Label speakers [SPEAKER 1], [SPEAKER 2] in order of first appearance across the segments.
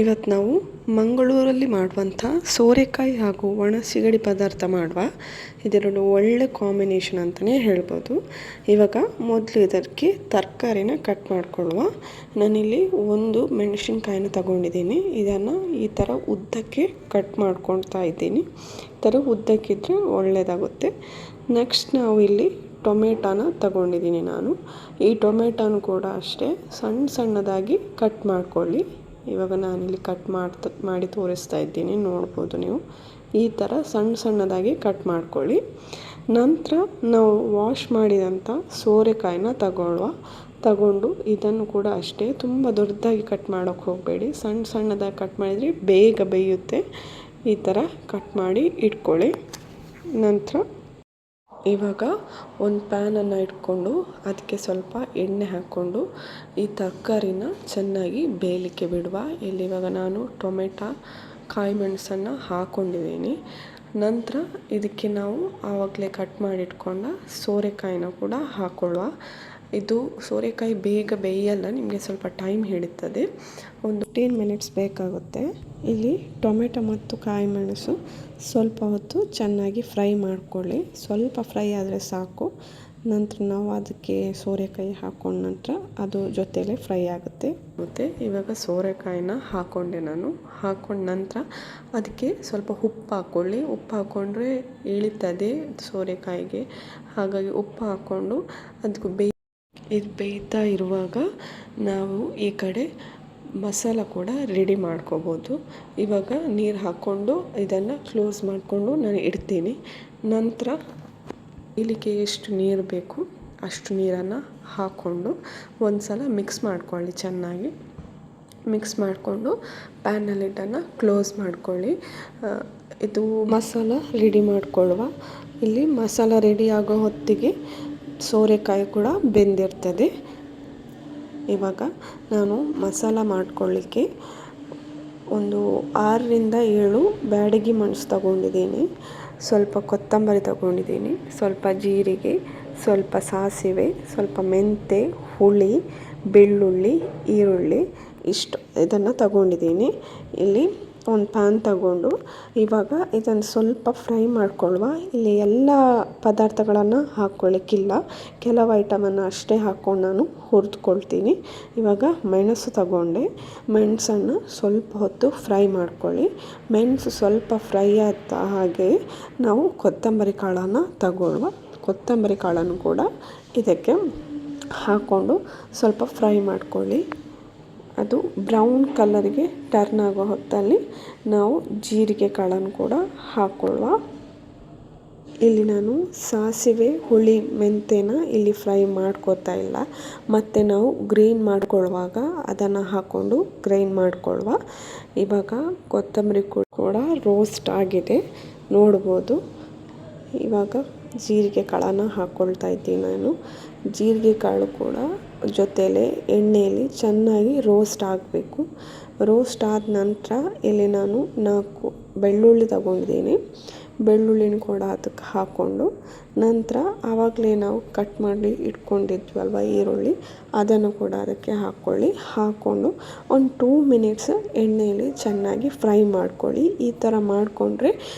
[SPEAKER 1] ಇವತ್ತು ನಾವು ಮಂಗಳೂರಲ್ಲಿ ಮಾಡುವಂಥ ಸೋರೆಕಾಯಿ ಹಾಗೂ ಒಣ ಸಿಗಡಿ ಪದಾರ್ಥ ಮಾಡುವ. ಇದೆರಡು ಒಳ್ಳೆ ಕಾಂಬಿನೇಷನ್ ಅಂತಲೇ ಹೇಳ್ಬೋದು. ಇವಾಗ ಮೊದಲು ಇದಕ್ಕೆ ತರಕಾರಿನ ಕಟ್ ಮಾಡಿಕೊಳ್ಳುವ. ನಾನಿಲ್ಲಿ ಒಂದು ಮೆಣಸಿನ್ಕಾಯಿನ ತಗೊಂಡಿದ್ದೀನಿ. ಇದನ್ನು ಈ ಥರ ಉದ್ದಕ್ಕೆ ಕಟ್ ಮಾಡ್ಕೊಳ್ತಾ ಇದ್ದೀನಿ. ಈ ಥರ ಉದ್ದಕ್ಕಿದ್ರೆ ಒಳ್ಳೆಯದಾಗುತ್ತೆ. ನೆಕ್ಸ್ಟ್ ನಾವು ಇಲ್ಲಿ ಟೊಮೆಟೊನ ತಗೊಂಡಿದ್ದೀನಿ ನಾನು. ಈ ಟೊಮೆಟೊನ ಕೂಡ ಅಷ್ಟೇ ಸಣ್ಣದಾಗಿ ಕಟ್ ಮಾಡ್ಕೊಳ್ಳಿ. ಇವಾಗ ನಾನಿಲ್ಲಿ ಕಟ್ ಮಾಡಿ ತೋರಿಸ್ತಾ ಇದ್ದೀನಿ, ನೋಡ್ಬೋದು ನೀವು. ಈ ಥರ ಸಣ್ಣದಾಗಿ ಕಟ್ ಮಾಡ್ಕೊಳ್ಳಿ. ನಂತರ ನಾವು ವಾಶ್ ಮಾಡಿದಂಥ ಸೋರೆಕಾಯಿನ ತಗೊಂಡು ಇದನ್ನು ಕೂಡ ಅಷ್ಟೇ ತುಂಬ ದೊಡ್ಡದಾಗಿ ಕಟ್ ಮಾಡೋಕ್ಕೆ ಹೋಗಬೇಡಿ. ಸಣ್ಣದಾಗಿ ಕಟ್ ಮಾಡಿದರೆ ಬೇಗ ಬೇಯುತ್ತೆ. ಈ ಥರ ಕಟ್ ಮಾಡಿ ಇಟ್ಕೊಳ್ಳಿ. ನಂತರ ಇವಾಗ ಒಂದು ಪ್ಯಾನನ್ನು ಇಟ್ಕೊಂಡು ಅದಕ್ಕೆ ಸ್ವಲ್ಪ ಎಣ್ಣೆ ಹಾಕ್ಕೊಂಡು ಈ ತರಕಾರಿನ ಚೆನ್ನಾಗಿ ಬೇಯಲಿಕ್ಕೆ ಬಿಡುವ. ಇಲ್ಲಿ ಇವಾಗ ನಾನು ಟೊಮೆಟೊ, ಕಾಯಿ ಮೆಣಸನ್ನು ಹಾಕ್ಕೊಂಡಿದ್ದೀನಿ. ನಂತರ ಇದಕ್ಕೆ ನಾವು ಆವಾಗಲೇ ಕಟ್ ಮಾಡಿಟ್ಕೊಂಡ ಸೋರೆಕಾಯಿನ ಕೂಡ ಹಾಕ್ಕೊಳ್ಳುವ. ಇದು ಸೋರೆಕಾಯಿ ಬೇಗ ಬೇಯಲ್ಲ, ನಿಮಗೆ ಸ್ವಲ್ಪ ಟೈಮ್ ಹಿಡಿತದೆ. ಒಂದು 15 ಮಿನಿಟ್ಸ್ ಬೇಕಾಗುತ್ತೆ. ಇಲ್ಲಿ ಟೊಮೆಟೊ ಮತ್ತು ಕಾಯಿ ಮೆಣಸು ಸ್ವಲ್ಪ ಹೊತ್ತು ಚೆನ್ನಾಗಿ ಫ್ರೈ ಮಾಡ್ಕೊಳ್ಳಿ. ಸ್ವಲ್ಪ ಫ್ರೈ ಆದರೆ ಸಾಕು. ನಂತರ ನಾವು ಅದಕ್ಕೆ ಸೋರೆಕಾಯಿ ಹಾಕೊಂಡ ನಂತರ ಅದು ಜೊತೆಲೇ ಫ್ರೈ ಆಗುತ್ತೆ. ಮತ್ತು ಇವಾಗ ಸೋರೆಕಾಯಿನ ಹಾಕ್ಕೊಂಡೆ ನಾನು. ಹಾಕ್ಕೊಂಡ ನಂತರ ಅದಕ್ಕೆ ಸ್ವಲ್ಪ ಉಪ್ಪು ಹಾಕ್ಕೊಳ್ಳಿ. ಉಪ್ಪು ಹಾಕ್ಕೊಂಡ್ರೆ ಇಳಿತದೆ ಸೋರೆಕಾಯಿಗೆ. ಹಾಗಾಗಿ ಉಪ್ಪು ಹಾಕ್ಕೊಂಡು ಅದಕ್ಕೆ ಇದು ಬೇಯ್ತಾ ಇರುವಾಗ ನಾವು ಈ ಕಡೆ ಮಸಾಲ ಕೂಡ ರೆಡಿ ಮಾಡ್ಕೋಬೋದು. ಇವಾಗ ನೀರು ಹಾಕ್ಕೊಂಡು ಇದನ್ನು ಕ್ಲೋಸ್ ಮಾಡಿಕೊಂಡು ನಾನು ಇಡ್ತೀನಿ. ನಂತರ ಇದಕ್ಕೆ ಎಷ್ಟು ನೀರು ಬೇಕು ಅಷ್ಟು ನೀರನ್ನು ಹಾಕ್ಕೊಂಡು ಒಂದು ಸಲ ಮಿಕ್ಸ್ ಮಾಡ್ಕೊಳ್ಳಿ. ಚೆನ್ನಾಗಿ ಮಿಕ್ಸ್ ಮಾಡಿಕೊಂಡು ಪ್ಯಾನ್ ಲಿಡ್ಡನ್ನು ಕ್ಲೋಸ್ ಮಾಡ್ಕೊಳ್ಳಿ. ಇದು ಮಸಾಲ ರೆಡಿ ಮಾಡಿಕೊಳ್ಳುವ. ಇಲ್ಲಿ ಮಸಾಲ ರೆಡಿ ಆಗೋ ಹೊತ್ತಿಗೆ ಸೋರೆಕಾಯಿ ಕೂಡ ಬೆಂದಿರ್ತದೆ. ಇವಾಗ ನಾನು ಮಸಾಲ ಮಾಡ್ಕೊಳ್ಳಿಕ್ಕೆ ಒಂದು 6ರಿಂದ 7 ಬ್ಯಾಡಗಿ ಮೆಣಸು ತಗೊಂಡಿದ್ದೀನಿ. ಸ್ವಲ್ಪ ಕೊತ್ತಂಬರಿ ತಗೊಂಡಿದ್ದೀನಿ, ಸ್ವಲ್ಪ ಜೀರಿಗೆ, ಸ್ವಲ್ಪ ಸಾಸಿವೆ, ಸ್ವಲ್ಪ ಮೆಂತೆ, ಹುಳಿ, ಬೆಳ್ಳುಳ್ಳಿ, ಈರುಳ್ಳಿ ಇಷ್ಟು ಇದನ್ನು ತಗೊಂಡಿದ್ದೀನಿ. ಇಲ್ಲಿ ಒಂದು ಪ್ಯಾನ್ ತಗೊಂಡು ಇವಾಗ ಇದನ್ನು ಸ್ವಲ್ಪ ಫ್ರೈ ಮಾಡ್ಕೊಳ್ಳುವ. ಇಲ್ಲಿ ಎಲ್ಲ ಪದಾರ್ಥಗಳನ್ನು ಹಾಕ್ಕೊಳ್ಳಿಕ್ಕಿಲ್ಲ, ಕೆಲವು ಐಟಮನ್ನು ಅಷ್ಟೇ ಹಾಕ್ಕೊಂಡು ನಾನು ಹುರಿದುಕೊಳ್ತೀನಿ. ಇವಾಗ ಮೆಣಸು ತಗೊಂಡೆ. ಮೆಣಸನ್ನು ಸ್ವಲ್ಪ ಹೊತ್ತು ಫ್ರೈ ಮಾಡ್ಕೊಳ್ಳಿ. ಮೆಣಸು ಸ್ವಲ್ಪ ಫ್ರೈ ಆದ ಹಾಗೆ ನಾವು ಕೊತ್ತಂಬರಿ ಕಾಳನ್ನು ತಗೊಳ್ಳುವ. ಕೊತ್ತಂಬರಿ ಕಾಳನ್ನು ಕೂಡ ಇದಕ್ಕೆ ಹಾಕ್ಕೊಂಡು ಸ್ವಲ್ಪ ಫ್ರೈ ಮಾಡ್ಕೊಳ್ಳಿ. ಅದು ಬ್ರೌನ್ ಕಲರ್ಗೆ ಟರ್ನ್ ಆಗೋ ಹೊತ್ತಲ್ಲಿ ನಾವು ಜೀರಿಗೆ ಕಾಳನ್ನು ಕೂಡ ಹಾಕ್ಕೊಳ್ಳುವ. ಇಲ್ಲಿ ನಾನು ಸಾಸಿವೆ, ಹುಳಿ, ಮೆಂತೆನ ಇಲ್ಲಿ ಫ್ರೈ ಮಾಡ್ಕೋತಾ ಇಲ್ಲ. ಮತ್ತು ನಾವು ಗ್ರೈಂಡ್ ಮಾಡ್ಕೊಳ್ಳುವಾಗ ಅದನ್ನು ಹಾಕ್ಕೊಂಡು ಗ್ರೈಂಡ್ ಮಾಡ್ಕೊಳ್ಳುವ. ಇವಾಗ ಕೊತ್ತಂಬರಿ ಕೂಡ ರೋಸ್ಟ್ ಆಗಿದೆ, ನೋಡ್ಬೋದು. ಇವಾಗ ಜೀರಿಗೆ ಕಾಳನ್ನು ಹಾಕ್ಕೊಳ್ತಾ ಇದ್ದೀನಿ ನಾನು. ಜೀರಿಗೆ ಕಾಳು ಕೂಡ ಜೊತೆಲೇ ಎಣ್ಣೆಯಲ್ಲಿ ಚೆನ್ನಾಗಿ ರೋಸ್ಟ್ ಆಗಬೇಕು. ರೋಸ್ಟ್ ಆದ ನಂತರ ಇಲ್ಲಿ ನಾನು 4 ಬೆಳ್ಳುಳ್ಳಿ ತಗೊಂಡಿದ್ದೀನಿ. ಬೆಳ್ಳುಳ್ಳಿನ ಕೂಡ ಅದಕ್ಕೆ ಹಾಕ್ಕೊಂಡು ನಂತರ ಆವಾಗಲೇ ನಾವು ಕಟ್ ಮಾಡಿ ಇಟ್ಕೊಂಡಿದ್ವಲ್ವ ಈರುಳ್ಳಿ, ಅದನ್ನು ಕೂಡ ಅದಕ್ಕೆ ಹಾಕ್ಕೊಳ್ಳಿ. ಹಾಕ್ಕೊಂಡು ಒಂದು 2 ಮಿನಿಟ್ಸ್ ಎಣ್ಣೆಯಲ್ಲಿ ಚೆನ್ನಾಗಿ ಫ್ರೈ ಮಾಡ್ಕೊಳ್ಳಿ. ಈ ಥರ ಮಾಡಿಕೊಂಡ್ರೆ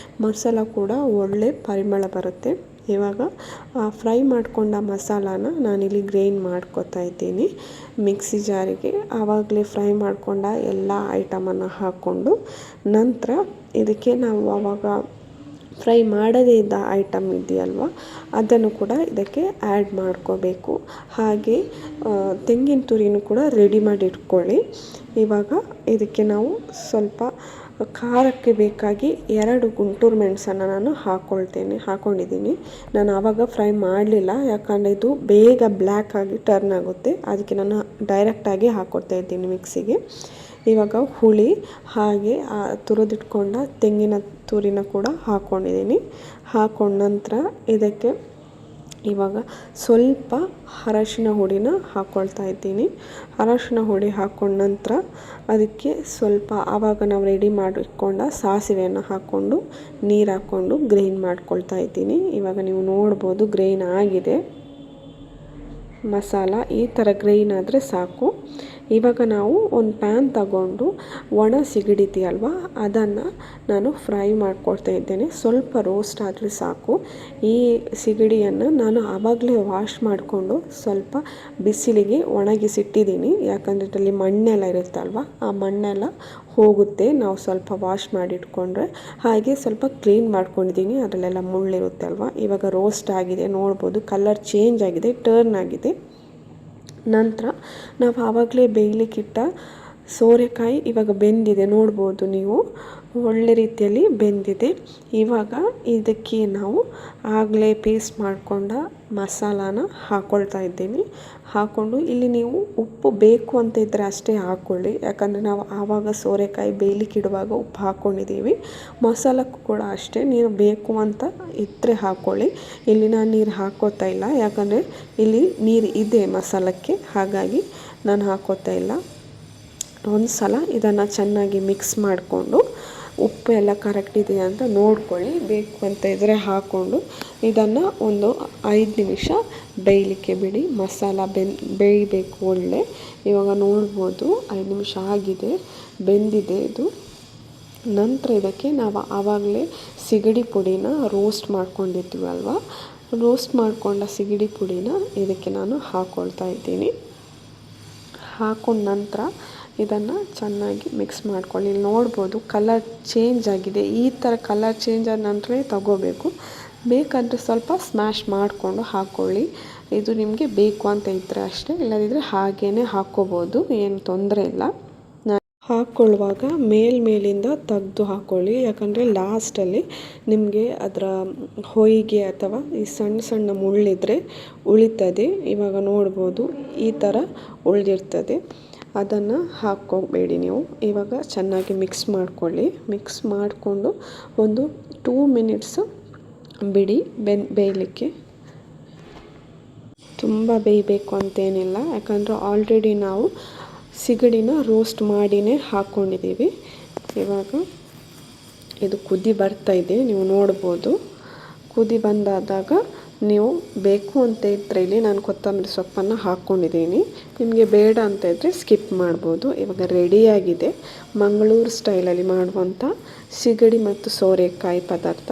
[SPEAKER 1] ಮಸಾಲ ಕೂಡ ಒಳ್ಳೆ ಪರಿಮಳ ಬರುತ್ತೆ. ಇವಾಗ ಫ್ರೈ ಮಾಡ್ಕೊಂಡ ಮಸಾಲಾನ ನಾನಿಲ್ಲಿ ಗ್ರೈಂಡ್ ಮಾಡ್ಕೊತಾ ಇದ್ದೀನಿ ಮಿಕ್ಸಿ ಜಾರಿಗೆ. ಆವಾಗಲೇ ಫ್ರೈ ಮಾಡ್ಕೊಂಡ ಎಲ್ಲ ಐಟಮನ್ನು ಹಾಕ್ಕೊಂಡು ನಂತರ ಇದಕ್ಕೆ ನಾವು ಆವಾಗ ಫ್ರೈ ಮಾಡದೇ ಇದ್ದ ಐಟಮ್ ಇದೆಯಲ್ವ ಅದನ್ನು ಕೂಡ ಇದಕ್ಕೆ ಆ್ಯಡ್ ಮಾಡ್ಕೋಬೇಕು. ಹಾಗೆ ತೆಂಗಿನ ತುರಿನೂ ಕೂಡ ರೆಡಿ ಮಾಡಿ ಇಟ್ಕೊಳ್ಳಿ. ಇವಾಗ ಇದಕ್ಕೆ ನಾವು ಖಾರಕ್ಕೆ ಬೇಕಾಗಿ 2 ಗುಂಟೂರು ಮೆಣಸನ್ನು ನಾನು ಹಾಕ್ಕೊಂಡಿದ್ದೀನಿ. ನಾನು ಆವಾಗ ಫ್ರೈ ಮಾಡಲಿಲ್ಲ, ಯಾಕಂದರೆ ಇದು ಬೇಗ ಬ್ಲ್ಯಾಕ್ ಆಗಿ ಟರ್ನ್ ಆಗುತ್ತೆ. ಅದಕ್ಕೆ ನಾನು ಡೈರೆಕ್ಟಾಗಿ ಹಾಕ್ಕೊಡ್ತಾ ಇದ್ದೀನಿ ಮಿಕ್ಸಿಗೆ. ಇವಾಗ ಹುಳಿ ಹಾಗೆ ತುರಿದಿಟ್ಕೊಂಡ ತೆಂಗಿನ ತುರಿನ ಕೂಡ ಹಾಕ್ಕೊಂಡಿದ್ದೀನಿ. ಹಾಕ್ಕೊಂಡ ನಂತರ ಇದಕ್ಕೆ ಇವಾಗ ಸ್ವಲ್ಪ ಅರಶಿನ ಹುಡಿನ ಹಾಕ್ಕೊಳ್ತಾ ಇದ್ದೀನಿ. ಅರಶಿನ ಹುಡಿ ಹಾಕ್ಕೊಂಡ ನಂತರ ಅದಕ್ಕೆ ಸ್ವಲ್ಪ ಆವಾಗ ನಾವು ರೆಡಿ ಮಾಡಿಟ್ಕೊಂಡ ಸಾಸಿವೆಯನ್ನು ಹಾಕ್ಕೊಂಡು ನೀರು ಹಾಕ್ಕೊಂಡು ಗ್ರೈಂಡ್ ಮಾಡ್ಕೊಳ್ತಾ ಇದ್ದೀನಿ. ಇವಾಗ ನೀವು ನೋಡ್ಬೋದು ಗ್ರೈಂಡ್ ಆಗಿದೆ ಮಸಾಲ. ಈ ಥರ ಗ್ರೈಂಡ್ ಆದರೆ ಸಾಕು. ಇವಾಗ ನಾವು ಒಂದು ಪ್ಯಾನ್ ತಗೊಂಡು ಒಣ ಸಿಗಡಿ ಇದೆಯಲ್ವ ಅದನ್ನು ನಾನು ಫ್ರೈ ಮಾಡ್ಕೊಳ್ತಾ ಇದ್ದೇನೆ. ಸ್ವಲ್ಪ ರೋಸ್ಟ್ ಆದರೆ ಸಾಕು. ಈ ಸಿಗಡಿಯನ್ನು ನಾನು ಆವಾಗಲೇ ವಾಶ್ ಮಾಡಿಕೊಂಡು ಸ್ವಲ್ಪ ಬಿಸಿಲಿಗೆ ಒಣಗಿಸಿಟ್ಟಿದ್ದೀನಿ. ಯಾಕಂದರೆ ಇದರಲ್ಲಿ ಮಣ್ಣೆಲ್ಲ ಇರುತ್ತಲ್ವ, ಆ ಮಣ್ಣೆಲ್ಲ ಹೋಗುತ್ತೆ ನಾವು ಸ್ವಲ್ಪ ವಾಶ್ ಮಾಡಿಟ್ಕೊಂಡ್ರೆ. ಹಾಗೆ ಸ್ವಲ್ಪ ಕ್ಲೀನ್ ಮಾಡ್ಕೊಂಡಿದ್ದೀನಿ, ಅದರಲ್ಲೆಲ್ಲ ಮುಳ್ಳಿರುತ್ತೆ ಅಲ್ವ. ಇವಾಗ ರೋಸ್ಟ್ ಆಗಿದೆ ನೋಡ್ಬೋದು, ಕಲರ್ ಚೇಂಜ್ ಆಗಿದೆ, ಟರ್ನ್ ಆಗಿದೆ. ನಂತರ ನಾವು ಆವಾಗಲೇ ಬೇಯಲಿಕ್ಕಿಟ್ಟ ಸೋರೆಕಾಯಿ ಇವಾಗ ಬೆಂದಿದೆ ನೋಡ್ಬೋದು ನೀವು, ಒಳ್ಳೆ ರೀತಿಯಲ್ಲಿ ಬೆಂದಿದೆ. ಇವಾಗ ಇದಕ್ಕೆ ನಾವು ಆಗಲೇ ಪೇಸ್ಟ್ ಮಾಡಿಕೊಂಡ ಮಸಾಲಾನ ಹಾಕ್ಕೊಳ್ತಾ ಇದ್ದೀನಿ. ಹಾಕ್ಕೊಂಡು ಇಲ್ಲಿ ನೀವು ಉಪ್ಪು ಬೇಕು ಅಂತ ಇದ್ದರೆ ಅಷ್ಟೇ ಹಾಕ್ಕೊಳ್ಳಿ, ಯಾಕಂದರೆ ನಾವು ಆವಾಗ ಸೋರೆಕಾಯಿ ಬೇಯಲಿಕ್ಕಿಡುವಾಗ ಉಪ್ಪು ಹಾಕ್ಕೊಂಡಿದ್ದೀವಿ. ಮಸಾಲಕ್ಕೂ ಕೂಡ ಅಷ್ಟೇ, ನೀರು ಬೇಕು ಅಂತ ಇದ್ದರೆ ಹಾಕ್ಕೊಳ್ಳಿ. ಇಲ್ಲಿ ನಾನು ನೀರು ಹಾಕ್ಕೋತಾ ಇಲ್ಲ, ಯಾಕಂದರೆ ಇಲ್ಲಿ ನೀರು ಇದೆ ಮಸಾಲಕ್ಕೆ, ಹಾಗಾಗಿ ನಾನು ಹಾಕ್ಕೋತಾ ಇಲ್ಲ. ಒಂದು ಸಲ ಇದನ್ನು ಚೆನ್ನಾಗಿ ಮಿಕ್ಸ್ ಮಾಡಿಕೊಂಡು ಉಪ್ಪು ಎಲ್ಲ ಕರೆಕ್ಟ್ ಇದೆಯಾ ಅಂತ ನೋಡ್ಕೊಳ್ಳಿ. ಬೇಕು ಅಂತ ಇದ್ದರೆ ಹಾಕ್ಕೊಂಡು ಇದನ್ನು ಒಂದು 5 ನಿಮಿಷ ಬೇಯಲಿಕ್ಕೆ ಬಿಡಿ. ಮಸಾಲ ಬೇಯಬೇಕು ಒಳ್ಳೆ. ಇವಾಗ ನೋಡ್ಬೋದು 5 ನಿಮಿಷ ಆಗಿದೆ, ಬೆಂದಿದೆ ಇದು. ನಂತರ ಇದಕ್ಕೆ ನಾವು ಆವಾಗಲೇ ಸಿಗಡಿ ಪುಡಿನ ರೋಸ್ಟ್ ಮಾಡ್ಕೊಂಡಿದ್ವಲ್ವ, ರೋಸ್ಟ್ ಮಾಡಿಕೊಂಡ ಸಿಗಡಿ ಪುಡಿನ ಇದಕ್ಕೆ ನಾನು ಹಾಕ್ಕೊಳ್ತಾ ಇದ್ದೀನಿ. ಹಾಕೊಂಡ ನಂತರ ಇದನ್ನು ಚೆನ್ನಾಗಿ ಮಿಕ್ಸ್ ಮಾಡ್ಕೊಳ್ಳಿ. ಇಲ್ಲಿ ನೋಡ್ಬೋದು ಕಲರ್ ಚೇಂಜ್ ಆಗಿದೆ. ಈ ಥರ ಕಲರ್ ಚೇಂಜ್ ಆದ ನಂತರ ತಗೋಬೇಕು. ಬೇಕಂದರೆ ಸ್ವಲ್ಪ ಸ್ಮ್ಯಾಶ್ ಮಾಡಿಕೊಂಡು ಹಾಕ್ಕೊಳ್ಳಿ. ಇದು ನಿಮಗೆ ಬೇಕು ಅಂತ ಇದ್ದರೆ ಅಷ್ಟೇ, ಇಲ್ಲದಿದ್ದರೆ ಹಾಗೇ ಹಾಕ್ಕೋಬೋದು, ಏನು ತೊಂದರೆ ಇಲ್ಲ. ಹಾಕ್ಕೊಳ್ಳುವಾಗ ಮೇಲಿಂದ ತೆಗೆದು ಹಾಕ್ಕೊಳ್ಳಿ, ಯಾಕಂದರೆ ಲಾಸ್ಟಲ್ಲಿ ನಿಮಗೆ ಅದರ ಹೊಯ್ಗೆ ಅಥವಾ ಈ ಸಣ್ಣ ಸಣ್ಣ ಮುಳ್ಳಿದ್ರೆ ಉಳಿತದೆ. ಇವಾಗ ನೋಡ್ಬೋದು ಈ ಥರ ಉಳಿದಿರ್ತದೆ, ಅದನ್ನು ಹಾಕ್ಕೋಬೇಡಿ ನೀವು. ಇವಾಗ ಚೆನ್ನಾಗಿ ಮಿಕ್ಸ್ ಮಾಡ್ಕೊಳ್ಳಿ. ಮಿಕ್ಸ್ ಮಾಡಿಕೊಂಡು ಒಂದು 2 ಮಿನಿಟ್ಸ್ ಬಿಡಿ ಬೇಯಲಿಕ್ಕೆ. ತುಂಬ ಬೇಯಬೇಕು ಅಂತೇನಿಲ್ಲ, ಯಾಕಂದರೆ ಆಲ್ರೆಡಿ ನಾವು ಸಿಗಡಿನ ರೋಸ್ಟ್ ಮಾಡಿನೇ ಹಾಕ್ಕೊಂಡಿದ್ದೀವಿ. ಇವಾಗ ಇದು ಕುದಿ ಬರ್ತಾ ಇದೆ, ನೀವು ನೋಡ್ಬೋದು. ಕುದಿ ಬಂದಾದಾಗ ನೀವು ಬೇಕು ಅಂತ ಇದ್ದರೆ ಇಲ್ಲಿ ನಾನು ಕೊತ್ತಂಬರಿ ಸೊಪ್ಪನ್ನು ಹಾಕ್ಕೊಂಡಿದ್ದೀನಿ. ನಿಮಗೆ ಬೇಡ ಅಂತ ಇದ್ದರೆ ಸ್ಕಿಪ್ ಮಾಡ್ಬೋದು. ಇವಾಗ ರೆಡಿಯಾಗಿದೆ ಮಂಗಳೂರು ಸ್ಟೈಲಲ್ಲಿ ಮಾಡುವಂಥ ಸಿಗಡಿ ಮತ್ತು ಸೋರೆಕಾಯಿ ಪದಾರ್ಥ.